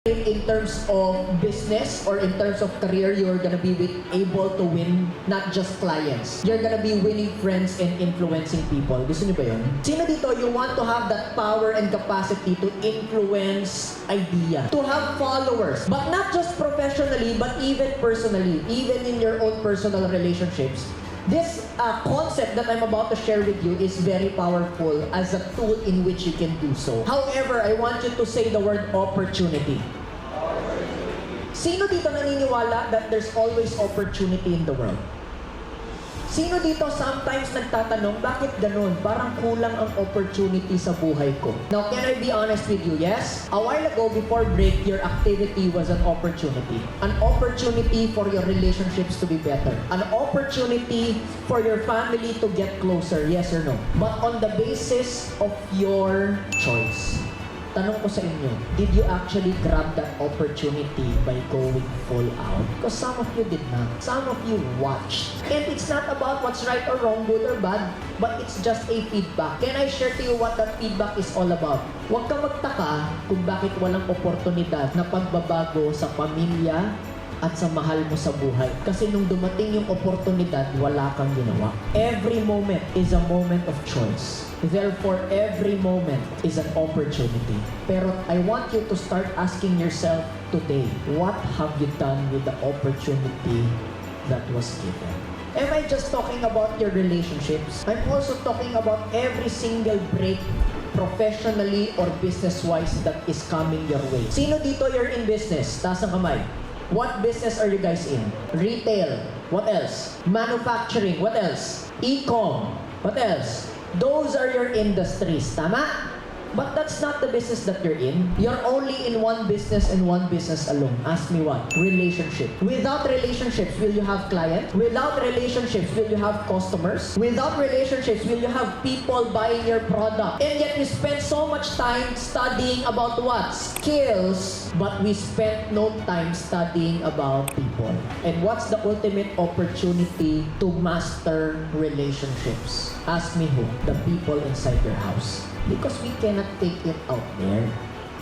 in terms of business or in terms of career, you're gonna be able to win not just clients. You're gonna be winning friends and influencing people. Gusto niyo ba yun? Sino dito, you want to have that power and capacity to influence idea, to have followers, but not just professionally, but even personally, even in your own personal relationships. This concept that I'm about to share with you is very powerful as a tool in which you can do so. However, I want you to say the word opportunity. Sino dito naniniwala that there's always opportunity in the world? Sino dito sometimes nagtatanong, bakit ganun? Parang kulang ang opportunity sa buhay ko. Now, can I be honest with you? Yes? A while ago, before break, your activity was an opportunity. An opportunity for your relationships to be better. An opportunity for your family to get closer. Yes or no? But on the basis of your choice. Tanong ko sa inyo, did you actually grab that opportunity by going full out? Because some of you did not. Some of you watched. And it's not about what's right or wrong, good or bad, but it's just a feedback. Can I share to you what that feedback is all about? Huwag ka magtaka kung bakit walang oportunidad na pagbabago sa pamilya at sa mahal mo sa buhay. Kasi nung dumating yung oportunidad, wala kang ginawa. Every moment is a moment of choice. Therefore, every moment is an opportunity. Pero I want you to start asking yourself today, what have you done with the opportunity that was given? Am I just talking about your relationships? I'm also talking about every single break professionally or business-wise that is coming your way. Sino dito you're in business? Taas ang kamay. What business are you guys in? Retail. What else? Manufacturing. What else? E-com. What else? Those are your industries. Tama? But that's not the business that you're in. You're only in one business and one business alone. Ask me what? Relationship. Without relationships, will you have clients? Without relationships, will you have customers? Without relationships, will you have people buying your product? And yet we spend so much time studying about what? Skills, but we spend no time studying about people. And what's the ultimate opportunity to master relationships? Ask me who? The people inside your house. Because we cannot take it out there.